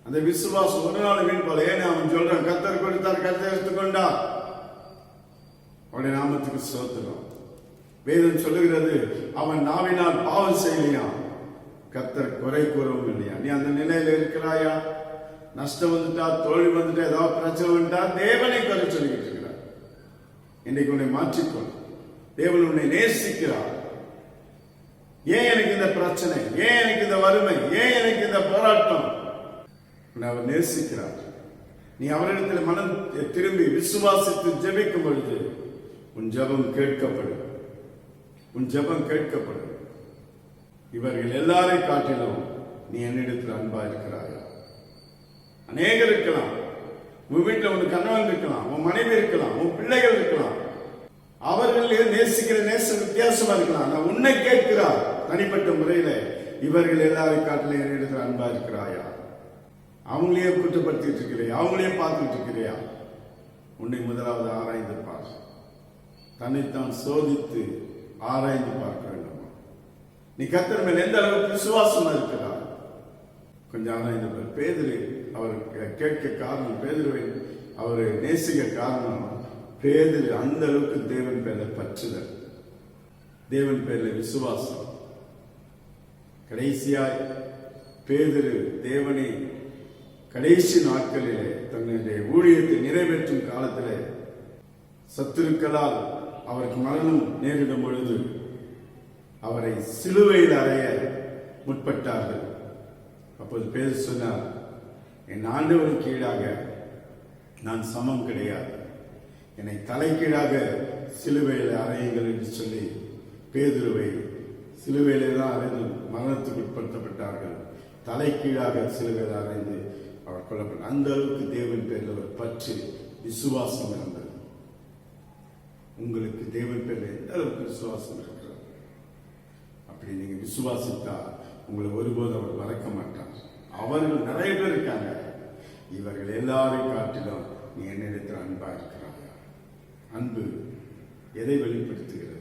அந்த விசுவாசம் ஒரு நாள் வீண் போகல. ஏன்னா அவன் சொல்றான், கர்த்தர் கொடுத்தார், கர்த்தர் எடுத்துக்கொண்டா. அவருடைய நாமத்துக்கு ஸ்தோத்திரம். வேதம் சொல்லுகிறது, அவன் நாவினால் பாவம் செய்யலையாம், கர்த்தர் குறை கூறவும் இல்லையா. நீ அந்த நிலையில இருக்கிறாயா? நஷ்டம் வந்துட்டா, தோல்வி வந்துட்டா, ஏதாவது பிரச்சனை வந்துட்டா தேவனை குறை சொல்லிக்கிட்டு இருக்கிறார். இன்னைக்கு உன்னை மாற்றிக்கொள். தேவன் உன்னை நேசிக்கிறார். ஏன் எனக்கு இந்த பிரச்சனை? ஏன் எனக்கு இந்த வறுமை? ஏன் எனக்கு இந்த போராட்டம்? அவர் நேசிக்கிறார். நீ அவரிடத்தில் மனம் திரும்பி விசுவாசித்து ஜெபிக்கும் பொழுது உன் ஜெபம் கேட்கப்படும். உன் ஜெபம் கேட்கப்படும். இவர்கள் எல்லாரை காட்டிலும் நீ என்னிடத்தில் அன்பா இருக்கிறாயா? அநேகர் இருக்கலாம். உன் வீட்டில் உன் கணவன் இருக்கலாம், உன் மனைவி இருக்கலாம், உன் பிள்ளைகள் இருக்கலாம். அவர்கள் நேசிக்கிற நேசம் வித்தியாசமா இருக்கலாம். நான் உன்னை கேட்கிறார் தனிப்பட்ட முறையில, இவர்கள் எல்லாரை காட்டிலும் என்னிடத்தில் அன்பா இருக்கிறாயா? அவங்களையே குற்றப்படுத்திட்டு இருக்கிறியா? அவங்களையே பார்த்துட்டு இருக்கிறியா? உன்னை முதலாவது ஆராய்ந்து பார். தன்னைத்தான் சோதித்து ஆராய்ந்து பார்க்க வேண்டும். நீ கர்த்தர் மேல் எந்த அளவுக்கு விசுவாசமா இருக்கிறார்? கொஞ்சம் ஆராய்ந்து பார். பேதுரு அவர் கேட்க காரணம், பேதுருவை அவர் நேசிக்க காரணம், பேதுரு அந்த அளவுக்கு தேவன் பேர்ல பற்றுதல், தேவன் பேர்ல விசுவாசம். கடைசியாய் பேதுரு தேவனை கடைசி நாட்களிலே தன்னுடைய ஊழியத்தை நிறைவேற்றும் காலத்திலே சத்துருக்களால் அவருக்கு மரணம் நேரிடும் பொழுது அவரை சிலுவையில் அறைய முற்பட்டார்கள். அப்போது பேதுரு சொன்னார், என் ஆண்டவருக்கு கீழாக நான் சமம் கிடையாது, என்னை தலைகீழாக சிலுவையில் அறையுங்கள் என்று சொல்லி பேதுருவை சிலுவையிலே தான் அறைந்து மரணத்துக்கு உட்படுத்தப்பட்டார்கள். தலைகீழாக சிலுவையில் அறைந்து அவர் கொல்லப்பட்டார். அந்த அளவுக்கு தேவன் பேரில் ஒரு பற்று விசுவாசம் இருந்தது. உங்களுக்கு தேவன் பேரில் எந்த அளவுக்கு விசுவாசம் இருக்கிறது? அப்படி நீங்க விசுவாசித்தா உங்களை ஒருபோது அவர் மறக்க மாட்டார். அவர்கள் நிறைய பேர் இருக்காங்க, இவர்கள் எல்லாரையும் காட்டிலும் நீ என்னிடத்தில் அன்பா இருக்கிறாங்க. அன்பு எதை வெளிப்படுத்துகிறது?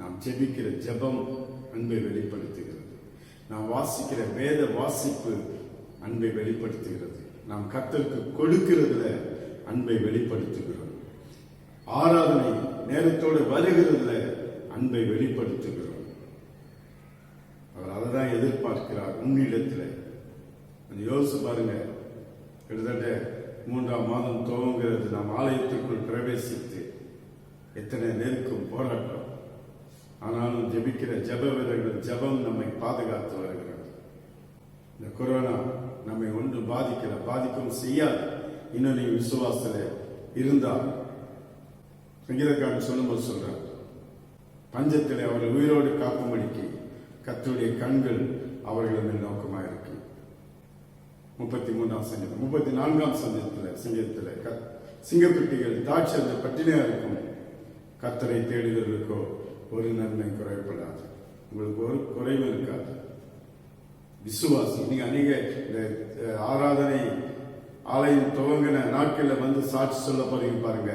நாம் ஜெபிக்கிற ஜெபம் அன்பை வெளிப்படுத்துகிறது. நாம் வாசிக்கிற வேத வாசிப்பு அன்பை வெளிப்படுத்துகிறது. நாம் கர்த்தருக்கு கொடுக்கிறதுல அன்பை வெளிப்படுத்துகிறோம். ஆராதனை நேரத்தோடு வருகிறதுல அன்பை வெளிப்படுத்துகிறோம். அவர் அதை தான் எதிர்பார்க்கிறார் உன்னிடத்தில். யோசிச்சு பாருங்க, கிட்டத்தட்ட 3ஆம் மாதம் துவங்குகிறது. நாம் ஆலயத்திற்குள் பிரவேசித்து எத்தனை நெருக்கும் போராட்டம். ஆனாலும் ஜெபிக்கிற ஜெப வீரர்கள் ஜெபம் நம்மை பாதுகாத்து வருகிறது. இந்த கொரோனா நம்மை ஒன்று பாதிக்கவும் செய்யாது. இன்னும் நீங்க விசுவாசத்துல இருந்தால், சங்கீதக்காரன் சொல்லும்போது சொல்றார், பஞ்சத்தில் அவர்கள் உயிரோடு காக்கும்படிக்கு கர்த்தருடைய கண்கள் அவர்கள் மேல் நோக்கமாக இருக்கு. 33ஆம் சங்கீதம். 34ஆம் சங்கீதத்தில் சிங்கப்பெட்டிகள் தாட்சத்தை பற்றினே இருக்கும். கர்த்தரை தேடுகிறவர்களுக்கோ ஒரு நன்மை குறைப்படாது, உங்களுக்கு ஒரு குறைவும் இருக்காது. விசுவாசி நீங்க அநேக இந்த ஆராதனை ஆலயம் துவங்கின நாட்களில் வந்து சாட்சி சொல்ல போறீங்க பாருங்க.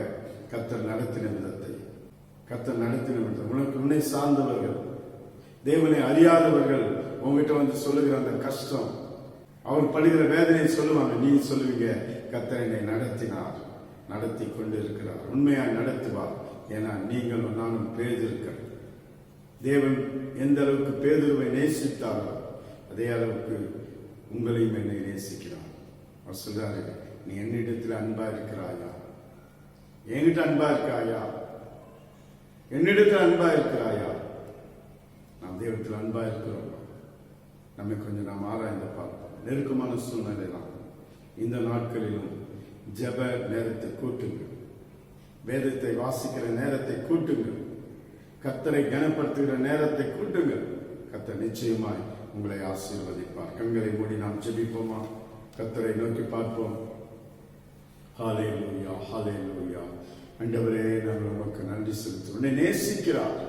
கர்த்தர் நடத்தின விதத்தை, உனக்கு உன்னை சார்ந்தவர்கள், தேவனை அறியாதவர்கள் உங்ககிட்ட வந்து சொல்லுகிற அந்த கஷ்டம், அவர் படுகிற வேதனையை சொல்லுவாங்க. நீங்க சொல்லுவீங்க, கர்த்தர் என்னை நடத்தினார், நடத்தி கொண்டு இருக்கிறார், உண்மையாய் நடத்துவார். ஏன்னா நீங்களும் நானும் பேதிருக்கிறோம். தேவன் எந்த அளவுக்கு பேதுருவை நேசித்தாரோ அதே அளவுக்கு உங்களையும் என்னை நேசிக்கிறார். அவர் சொல்றாரு, நீ என்னிடத்தில் அன்பா இருக்கிறாயா? என்கிட்ட அன்பா இருக்காயா? என்னிடத்தில் அன்பா இருக்கிறாயா? நாம் தேவத்தில் அன்பா இருக்கிறோம். நம்மை கொஞ்சம் நாம் ஆராய்ந்து பார்ப்போம். நெருக்கமான சூழ்நிலை தான். இந்த நாட்களிலும் ஜெப நேரத்தை கூட்டுங்கள், வேதத்தை வாசிக்கிற நேரத்தை கூட்டுங்கள், கர்த்தரை கனப்படுத்துகிற நேரத்தை கூட்டுங்கள். கர்த்தர் நிச்சயமாய் உங்களை ஆசீர்வதிப்பார். கண்களை மூடி நாம் ஜெபிப்போமா? கர்த்தரை நோக்கி பார்ப்போம். ஹல்லேலூயா, ஹல்லேலூயா. ஆண்டவரே, நாங்கள் உமக்கு நன்றி செலுத்துகிறோம். உன்னை நேசிக்கிறார்,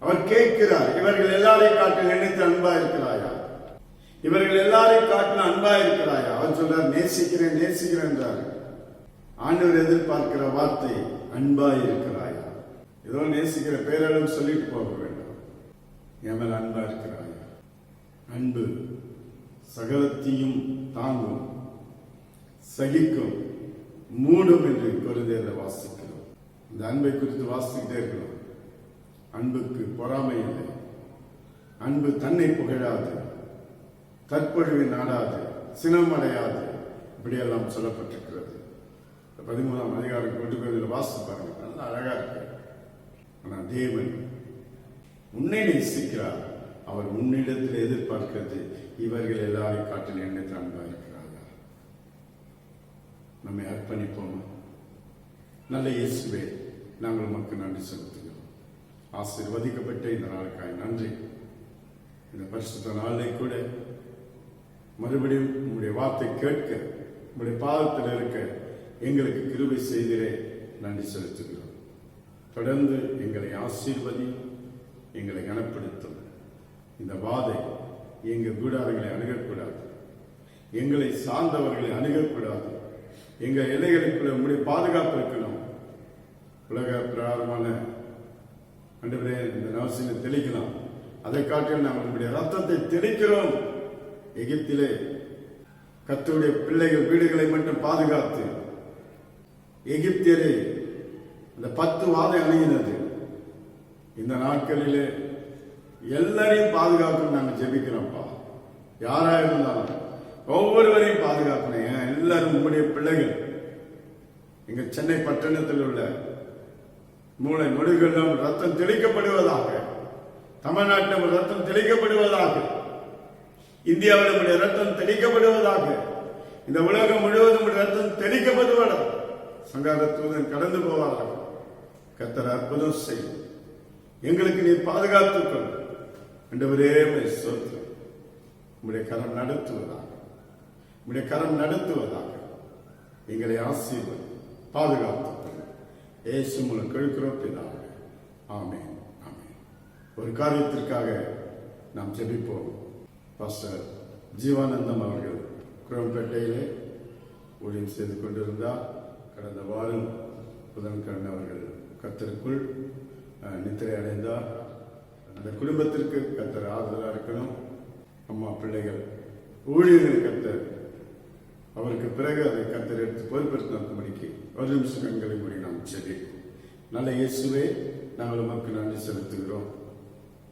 அவர் கேட்கிறார், இவர்கள் எல்லாரையும் காட்டில் நினைத்து அன்பா இருக்கிறாயா? இவர்கள் எல்லாரையும் காட்டில் அன்பா இருக்கிறாயா? அவர் சொல்றார், நேசிக்கிறேன் நேசிக்கிறேன் என்றார். ஆண்டவர் எதிர்பார்க்கிற வார்த்தை அன்பா இருக்கிறாயா? ஏதோ நேசிக்கிற பேரளவு சொல்லிட்டு போக வேண்டாம். என் மேல் அன்பா இருக்கிறாயா? அன்பு சகலத்தையும் தாங்கும், சகிக்கும், மூடும் என்று கொரிந்தியரில் வாசிக்கிறோம். இந்த அன்பை குறித்து வாசிக்கிட்டே இருக்கிறோம். அன்புக்கு பொறாமை இல்லை, அன்பு தன்னை புகழாது, தற்பொழிவை நாடாது, சினமடையாது, இப்படியெல்லாம் சொல்லப்பட்டிருக்கிறது. 13ஆம் அதிகாரம் கொண்டு வாசித்து பாருங்க, நல்லா அழகா இருக்கு. ஆனா தேவன் உன்னை நேசிக்கிறார். அவர் உன்னிடத்தில் எதிர்பார்க்கிறது, இவர்கள் எல்லாரையும் காட்டில் எண்ணத்தில் அன்பா இருக்கிறார்கள். நம்மை அர்ப்பணிப்போமா? நல்ல இயேசுவே, நாங்கள் உமக்கு நன்றி செலுத்துகிறோம். ஆசீர்வதிக்கப்பட்ட இந்த நாளுக்காய் நன்றி. இந்த பரிசுத்த நாளை கூட மறுபடியும் உங்களுடைய வார்த்தை கேட்க, உங்களுடைய பாதத்தில் இருக்க எங்களுக்கு கிருபை செய்திலே நன்றி செலுத்துகிறோம். தொடர்ந்து எங்களை ஆசீர்வதி, எங்களை கனப்படுத்தும். இந்த வாதை எங்கள் கூடாரங்களை அணுகக்கூடாது, எங்களை சார்ந்தவர்களை அணுகக்கூடாது. எங்கள் எல்லைகளுக்குள்ள உங்களுடைய பாதுகாப்பு இருக்கணும். உலக பிரகாரமான ஆண்டவரே, இந்த நவசினை தெளிக்கலாம். அதை காட்டில் நாங்கள் நம்முடைய ரத்தத்தை தெளிக்கிறோம். எகிப்திலே கர்த்தருடைய பிள்ளைகள் வீடுகளை மட்டும் பாதுகாத்து, எகிப்தியரே அந்த 10 வாதை அணுகினது. இந்த நாட்களிலே எல்லாரையும் பாதுகாக்கணும் நாங்க ஜெபிக்கிறோம்ப்பா. யாரா இருந்தாலும் ஒவ்வொருவரையும் பாதுகாக்கணும். ஏன் எல்லாரும் உங்களுடைய பிள்ளைகள். எங்க சென்னை பட்டணத்தில் உள்ள மூளை நொடிகளிலும் ரத்தம் தெளிக்கப்படுவதாக, தமிழ்நாட்டிலும் ரத்தம் தெளிக்கப்படுவதாக, இந்தியாவிலும் ரத்தம் தெளிக்கப்படுவதாக, இந்த உலகம் முழுவதும் ரத்தம் தெளிக்கப்படுவதாக, சங்கார தூதன் கடந்து போவார்கள். கர்த்தர் அற்புதம் செய்யும். எங்களுக்கு நீ பாதுகாத்துக் கொள். ஆண்டவரே சொத்து உங்களுடைய கரம் நடத்துவதாக, உங்களுடைய கரம் நடத்துவதாக எங்களை ஆசீர்வதி பாதுகாத்துக் கொள். இயேசு மூலம் கேட்கிறோம் பிதாவே. ஆமென், ஆமென். ஒரு காரியத்திற்காக நாம் ஜெபிப்போம். பாஸ்டர் ஜீவானந்தம் அவர்கள் குரோம்பேட்டையிலே ஊழியம் செய்து கொண்டிருந்தார். கடந்த வாரம் புதன்கிழமை அவர்கள் கர்த்தருக்குள் நித்திரை அடைந்தார். அந்த குடும்பத்திற்கு கர்த்தர் ஆறுதலா இருக்கணும். அம்மா பிள்ளைகள் ஊழியர்கள் கர்த்தர் அவருக்கு பிறகு அதை கர்த்தர் எடுத்து பொறுப்பெடுத்து நடத்தும்படிக்கு ஒரு நிமிஷம் கண்களை மூடி நாம் செபிப்போம். நல்ல இயேசுவே, நாங்கள் உமக்கு நன்றி செலுத்துகிறோம்.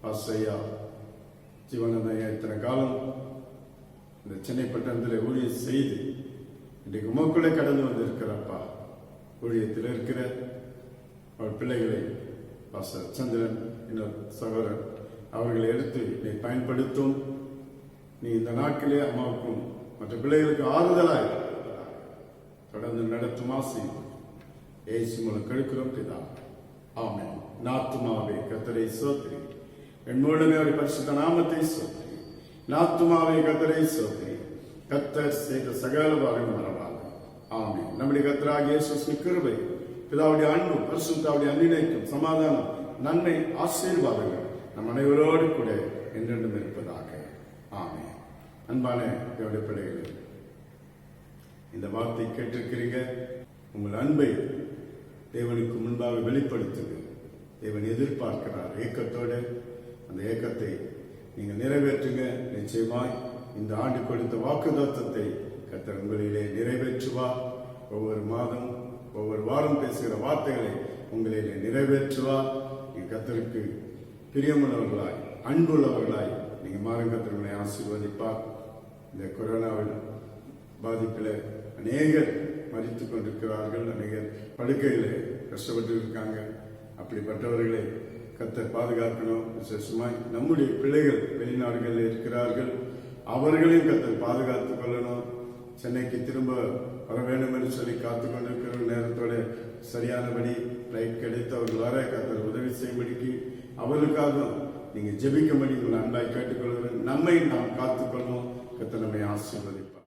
பாஸ்டையா ஜீவனந்தையா இத்தனை காலம் இந்த சென்னை பட்டணத்தில் ஊழியம் செய்து இன்றைக்கு உமக்குள்ளே கடந்து வந்திருக்கிறப்பா. ஊழியத்தில் இருக்கிற அவர் பிள்ளைகளை பாஸ்டர் சந்திரன் இன்னொரு சகோதரன் அவர்களை எடுத்து நீ பயன்படுத்தும். நீ இந்த நாட்களே அம்மாவுக்கும் மற்ற பிள்ளைகளுக்கு ஆறுதலாய் தொடர்ந்து நடத்தும் ஆசை ஏசு மூலம் கெடுக்கிறோம் பிதா. ஆமென். நாத்துமாவே கர்த்தரை சோத்திரி, என் மூலமே அவருடைய பரிசுத்த நாமத்தை சோத்திரி. நாத்துமாவே கர்த்தரை சோத்திரி, கர்த்தர் செய்த சகல பாகம் மறவாது. ஆமென். நம்முடைய கர்த்தராகிய இயேசு கிருபை, பிதாவுடைய அன்பு, பரிசுத்தாவுடைய அன்பினைக்கும் சமாதானம், நன்மை, ஆசீர்வாதங்கள் நம் அனைவரோடு கூட என்றென்றும் இருப்பதாக. ஆமென். அன்பான தேவனுடைய பிள்ளைகளே, இந்த வார்த்தை கேட்டிருக்கிறீங்க. உங்கள் அன்பை தேவனுக்கு முன்பாக வெளிப்படுத்துங்க. தேவன் எதிர்பார்க்கிறார் ஏக்கத்தோடு. அந்த ஏக்கத்தை நீங்கள் நிறைவேற்றுங்க. நிச்சயமாய் இந்த ஆண்டு கொடுத்த வாக்குத்தத்தத்தை கர்த்தர் உங்களிலே நிறைவேற்றுவார். ஒவ்வொரு மாதம் ஒவ்வொரு வாரம் பேசுகிற வார்த்தைகளை உங்களிலே நிறைவேற்றுவார். நீங்க கர்த்தருக்கு பிரியமுள்ளவர்களாய் அன்புள்ளவர்களாய் நீங்க மாறும். கர்த்தர் உங்களை ஆசீர்வதிப்பார். இந்த கொரோனாவில் பாதிப்பில் அநேகர் மரித்துக் கொண்டிருக்கிறார்கள். அநேகர் படுக்கையில் கஷ்டப்பட்டு இருக்காங்க. அப்படிப்பட்டவர்களை கர்த்தர் பாதுகாக்கணும். விசேஷமாய் நம்முடைய பிள்ளைகள் வெளிநாடுகளில் இருக்கிறார்கள். அவர்களையும் கர்த்தர் பாதுகாத்துக் கொள்ளணும். சென்னைக்கு திரும்ப வர வேண்டும் என்று சொல்லி காத்து கொண்டிருக்கிற நேரத்தோட சரியானபடி ஃப்ளைட் கிடைத்து அவர்கள் வர கர்த்தர் உதவி செய்யும்படிக்கு அவர்களுக்காக நீங்க ஜெபிக்கும்படி உங்களை அன்பாய் கேட்டுக்கொள்கிறேன். நம்மை நாம் காத்துக்கொள்ளணும். கர்த்தர் நம்மை ஆசீர்வதிப்பார்.